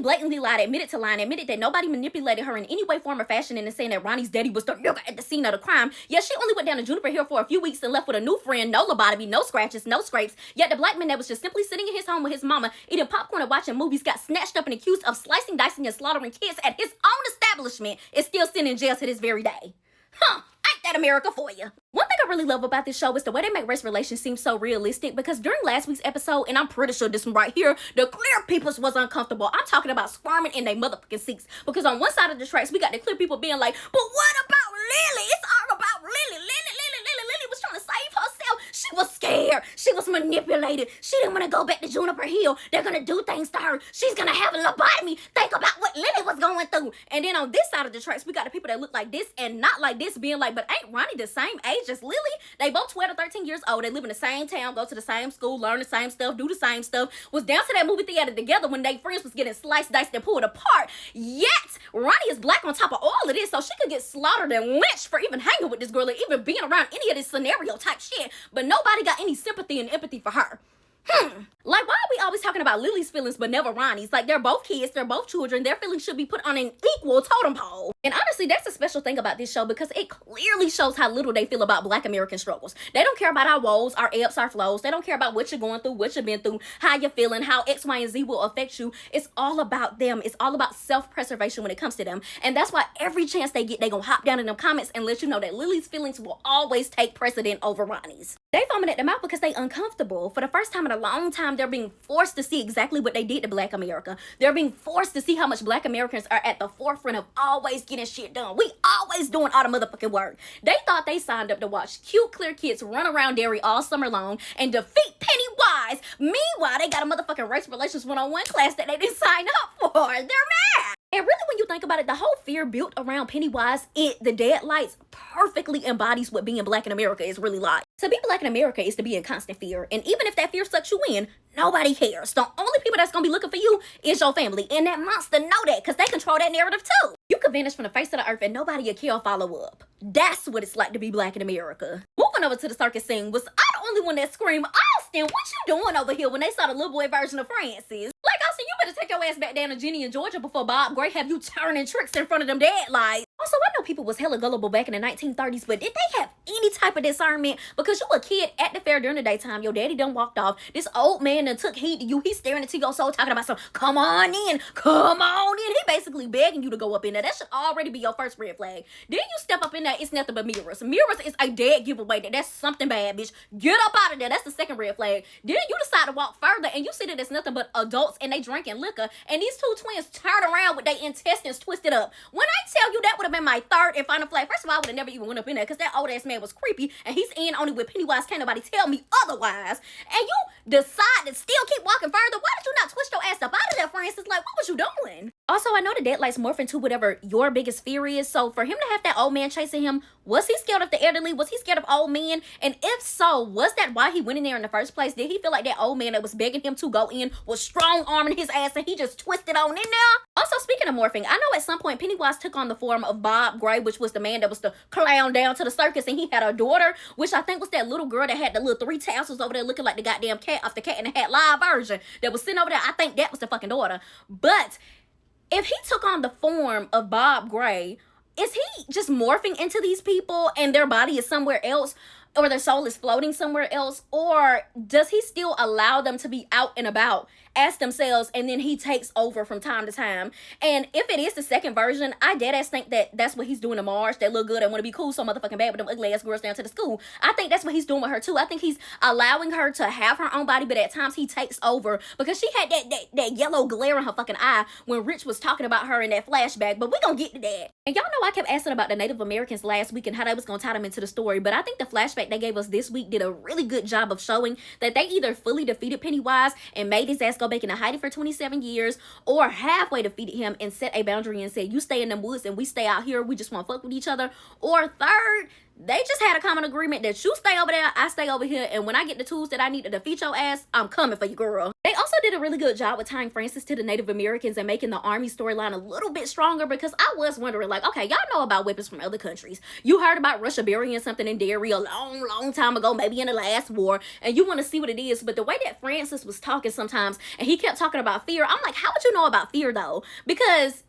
blatantly lied, admitted to lying, admitted that nobody manipulated her in any way, form, or fashion into saying that Ronnie's daddy was the nigga at the scene of the crime. Yet she only went down to Juniper Hill for a few weeks and left with a new friend, no lobotomy, no scratches, no scrapes. Yet the black man that was just simply sitting in his home with his mama, eating popcorn and watching movies, got snatched up and accused of slicing, dicing, and slaughtering kids at his own establishment, is still sitting in jail to this very day. Huh, ain't that America for you? One thing I really love about this show is the way they make race relations seem so realistic, because during last week's episode, and I'm pretty sure this one right here, the clear peoples was uncomfortable. I'm talking about squirming in their motherfucking seats, because on one side of the tracks, we got the clear people being like, but what about Lily? It's all about Lily. Lily was trying to save herself. She was scared. She was manipulated. She didn't want to go back to Juniper Hill. They're going to do things to her. She's going to have a lobotomy. Think about what Lily was going through. And then on this side of the tracks, we got the people that look like this and not like this being like, but ain't Ronnie the same age as Lily? They both 12 to 13 years old. They live in the same town, go to the same school, learn the same stuff, do the same stuff, was down to that movie theater together when they friends was getting sliced, diced, and pulled apart. Yet, Ronnie is black on top of all of this, so she could get slaughtered and lynched for even hanging with this girl or even being around any of this scenario type shit, but nobody got any sympathy and empathy for her. Like, why are we always talking about Lily's feelings but never Ronnie's? Like, they're both kids, they're both children, their feelings should be put on an equal totem pole. And honestly, that's a special thing about this show, because it clearly shows how little they feel about black American struggles. They don't care about our woes, our ebbs, our flows. They don't care about what you're going through, what you've been through, how you're feeling, how X, Y, and Z will affect you. It's all about them. It's all about self-preservation when it comes to them. And that's why every chance they get, they gonna hop down in them comments and let you know that Lily's feelings will always take precedent over Ronnie's. They foaming at the mouth because they uncomfortable. For the first time in a long time, they're being forced to see exactly what they did to black America. They're being forced to see how much black Americans are at the forefront of always getting shit done. We always doing all the motherfucking work. They thought they signed up to watch cute, clear kids run around Derry all summer long and defeat Pennywise. Meanwhile, they got a motherfucking race relations 101 class that they didn't sign up for. They're mad. And really, when you think about it, the whole fear built around Pennywise, the deadlights, perfectly embodies what being black in America is really like. To be black in America is to be in constant fear. And even if that fear sucks you in, nobody cares. The only people that's going to be looking for you is your family. And that monster know that, because they control that narrative too. You could vanish from the face of the earth and nobody will care or follow up. That's what it's like to be black in America. Moving over to the circus scene, was I the only one that screamed, Austin, what you doing over here, when they saw the little boy version of Francis? Like, Austin, you better take your ass back down to Jenny in Georgia before Bob Gray have you turning tricks in front of them deadlights. Also, I know people was hella gullible back in the 1930s, but did they have any type of discernment? Because you a kid at the fair during the daytime, your daddy done walked off, this old man done took heed to you, he's staring into your soul talking about some, come on in, he basically begging you to go up in there. That should already be your first red flag. Then you step up in there, it's nothing but mirrors. Mirrors is a dead giveaway that that's something bad, bitch. Get up out of there. That's the second red flag. Then you decide to walk further and you see that it's nothing but adults and they drinking liquor, and these two twins turn around with their intestines twisted up. When I tell you that would have been my third and final flag, first of all, I would have never even went up in there because that old ass man was creepy and he's in only with Pennywise. Can't nobody tell me otherwise. And you decide to still keep walking further. Why did you not twist your ass up out of there, Francis? Like, what was you doing? Also, I know the deadlights morph into whatever your biggest fear is, so for him to have that old man chasing him, was he scared of the elderly? Was he scared of old men? And if so, was that why he went in there in the first place? Did he feel like that old man that was begging him to go in was strong-arming his ass and he just twisted on in there? Also, speaking of morphing, I know at some point Pennywise took on the form of Bob Gray, which was the man that was the clown down to the circus, and he had a daughter, which I think was that little girl that had the little 3 tassels over there looking like the goddamn cat off the Cat in the Hat live version that was sitting over there. I think that was the fucking daughter. But if he took on the form of Bob Gray, is he just morphing into these people and their body is somewhere else, or their soul is floating somewhere else? Or does he still allow them to be out and about as themselves, and then he takes over from time to time? And if it is the second version, I deadass think that that's what he's doing to Marge, that look good and want to be cool so motherfucking bad with them ugly ass girls down to the school. I think that's what he's doing with her too. I think he's allowing her to have her own body, but at times he takes over, because she had that yellow glare in her fucking eye when Rich was talking about her in that flashback. But we gonna get to that. And y'all know I kept asking about the Native Americans last week and how they was gonna tie them into the story, but I think the flashback they gave us this week did a really good job of showing that they either fully defeated Pennywise and made his ass go back into hiding for 27 years, or halfway defeated him and set a boundary and said, you stay in them woods and we stay out here, we just want to fuck with each other. Or third, They just had a common agreement that you stay over there, I stay over here, and when I get the tools that I need to defeat your ass, I'm coming for you, girl. They also did a really good job with tying Francis to the Native Americans and making the army storyline a little bit stronger, because I was wondering, like, okay, y'all know about weapons from other countries. You heard about Russia burying something in Derry a long time ago, maybe in the last war, and you want to see what it is. But the way that Francis was talking sometimes, and he kept talking about fear, I'm like, how would you know about fear, though? Because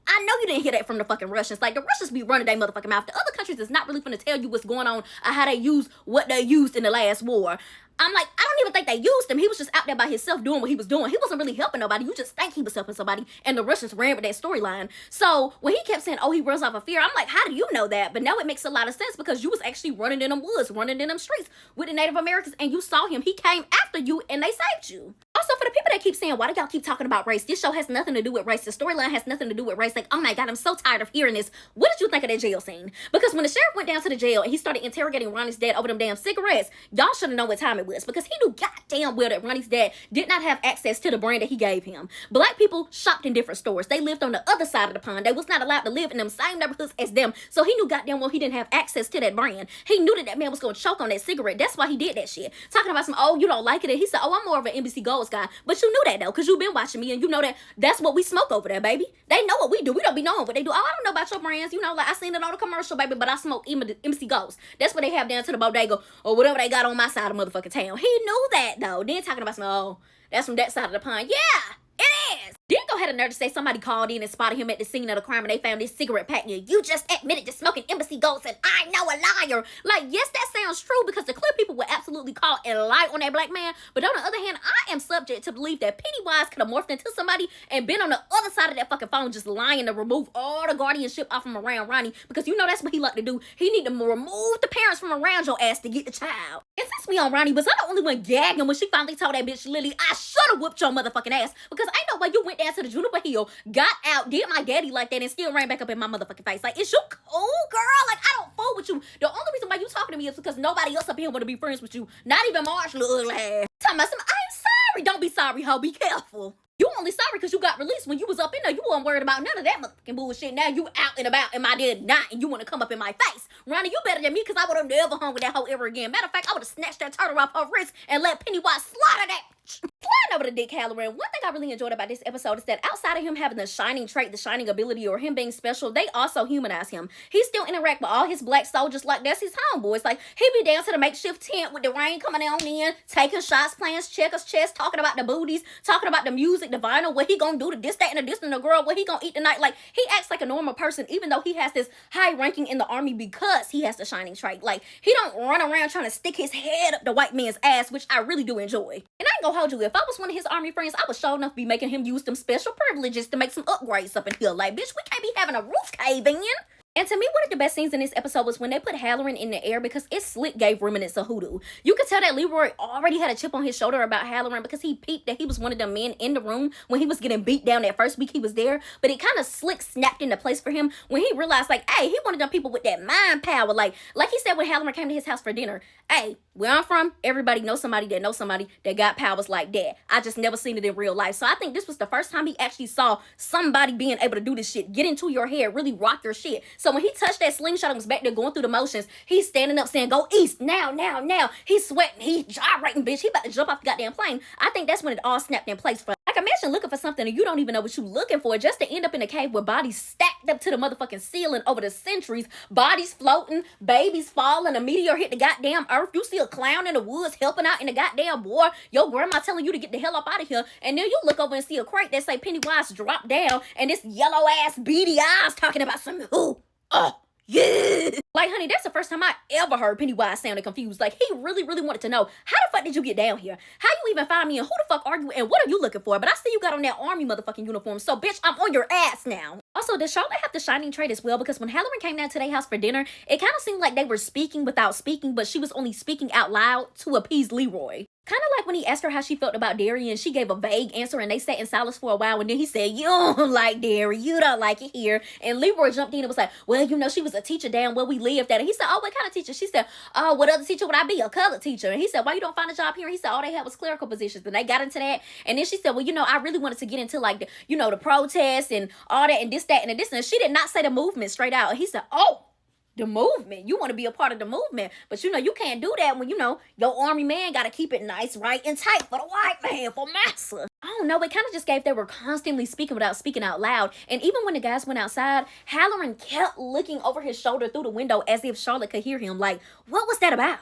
I know you didn't hear that from the fucking Russians. Like, the Russians be running their motherfucking mouth. The other countries is not really finna tell you what's going on or how they use what they used in the last war. I'm like, I don't even think they used him. He was just out there by himself doing what he was doing. He wasn't really helping nobody. You just think he was helping somebody. And the Russians ran with that storyline. So when he kept saying, oh, he runs off of fear, I'm like, how do you know that? But now it makes a lot of sense, because you was actually running in them woods, running in them streets with the Native Americans, and you saw him. He came after you and they saved you. Also, for the people that keep saying, why do y'all keep talking about race? This show has nothing to do with race. The storyline has nothing to do with race. Like, oh my God, I'm so tired of hearing this. What did you think of that jail scene? Because when the sheriff went down to the jail and he started interrogating Ronnie's dad over them damn cigarettes, y'all should have known what time it was, because he knew goddamn well that Ronnie's dad did not have access to the brand that he gave him. Black people shopped in different stores. They lived on the other side of the pond. They was not allowed to live in them same neighborhoods as them. So he knew goddamn well he didn't have access to that brand. He knew that that man was going to choke on that cigarette. That's why he did that shit. Talking about some, oh, you don't like it. And he said, oh, I'm more of an NBC Goals guy. But you knew that though, because you've been watching me and you know that that's what we smoke over there, baby. They know what we do. We don't be knowing what they do. Oh, I don't know about your brands. You know, like I seen it on the commercial, baby, but I smoke MC Goals. That's what they have down to the bodega or whatever they got on my side of motherfucking town. He knew that though. Then talking about some, oh, that's from that side of the pond. Yeah, it is. Then go ahead and nerd to say somebody called in and spotted him at the scene of the crime and they found this cigarette pack near. You just admitted to smoking Embassy Ghosts and I know a liar. Like, yes, that sounds true, because the clear people would absolutely call and lie on that black man. But on the other hand, I am subject to believe that Pennywise could have morphed into somebody and been on the other side of that fucking phone just lying to remove all the guardianship off from around Ronnie, because you know that's what he like to do. He need to remove the parents from around your ass to get the child. And since we on Ronnie, was I the only one gagging when she finally told that bitch Lily, I should have whooped your motherfucking ass, because ain't no way you went down to the Juniper Hill, got out, did my daddy like that, and still ran back up in my motherfucking face. Like, is you cool, girl? Like, I don't fool with you. The only reason why you talking to me is because nobody else up here want to be friends with you. Not even Marshall, ugly ass. Talking about some, I'm sorry. Don't be sorry, ho. Be careful. You only sorry because you got released. When you was up in there, you weren't worried about none of that motherfucking bullshit. Now you out and about and my dad not, and you want to come up in my face. Ronnie, you better than me, because I would have never hung with that hoe ever again. Matter of fact, I would have snatched that turtle off her wrist and let Pennywise slaughter that. Flying over to Dick Halloran, one thing I really enjoyed about this episode is that outside of him having the shining trait, the shining ability, or him being special, they also humanize him. He still interact with all his black soldiers like that's his homeboys. Like, he be down to the makeshift tent with the rain coming on in, taking shots, playing checkers, chess, talking about the booties, talking about the music, the vinyl, what he gonna do to this, that, and the this, and the girl, what he gonna eat tonight. Like, he acts like a normal person, even though he has this high ranking in the army because he has the shining trait. Like, he don't run around trying to stick his head up the white man's ass, which I really do enjoy. And I ain't gonna hold you, if I was one of his army friends, I would sure enough be making him use them special privileges to make some upgrades up in here. Like, bitch, we can't be having a roof cave in. And to me, one of the best scenes in this episode was when they put Halloran in the air, because it slick gave remnants of hoodoo. You could tell that Leroy already had a chip on his shoulder about Halloran, because he peeped that he was one of the men in the room when he was getting beat down that first week he was there. But it kind of slick snapped into place for him when he realized, like, hey, he one of them people with that mind power. Like he said when Halloran came to his house for dinner, hey, where I'm from, everybody knows somebody that got powers like that. I just never seen it in real life. So I think this was the first time he actually saw somebody being able to do this shit, get into your head, really rock your shit. So when he touched that slingshot and was back there going through the motions, he's standing up saying, go east, now. He's sweating, he's gyrating, bitch. He about to jump off the goddamn plane. I think that's when it all snapped in place for. Like, imagine looking for something and you don't even know what you're looking for, just to end up in a cave with bodies stacked up to the motherfucking ceiling over the centuries, bodies floating, babies falling, a meteor hit the goddamn earth. You see a clown in the woods helping out in the goddamn war. Your grandma telling you to get the hell up out of here. And then you look over and see a crate that say Pennywise drop down, and this yellow ass beady eyes talking about some who? Yeah. Like, honey, that's the first time I ever heard Pennywise sounding confused. Like, he really wanted to know, how the fuck did you get down here? How you even find me, and who the fuck are you, and what are you looking for? But I see you got on that army motherfucking uniform, so bitch, I'm on your ass now. Also, does Charlotte have the shining trait as well? Because when Halloran came down to their house for dinner, it kind of seemed like they were speaking without speaking, but she was only speaking out loud to appease Leroy. Kind of like when he asked her how she felt about Derry, and she gave a vague answer, and they sat in silence for a while, and then he said, you don't like Derry, you don't like it here. And Leroy jumped in and was like, well, you know, she was a teacher down where we lived at. And he said, oh, what kind of teacher? She said, oh, what other teacher would I be? A color teacher. And he said, why you don't find a job here? And he said, all they had was clerical positions. And they got into that. And then she said, well, you know, I really wanted to get into, like, the, you know, the protests and all that and this, that, and this. And she did not say the movement straight out. And he said, oh, The movement. You want to be a part of the movement. But, you can't do that when, your army man got to keep it nice, right, and tight for the white man, for massa. I don't know. It kind of just gave they were constantly speaking without speaking out loud. And even when the guys went outside, Halloran kept looking over his shoulder through the window as if Charlotte could hear him. Like, what was that about?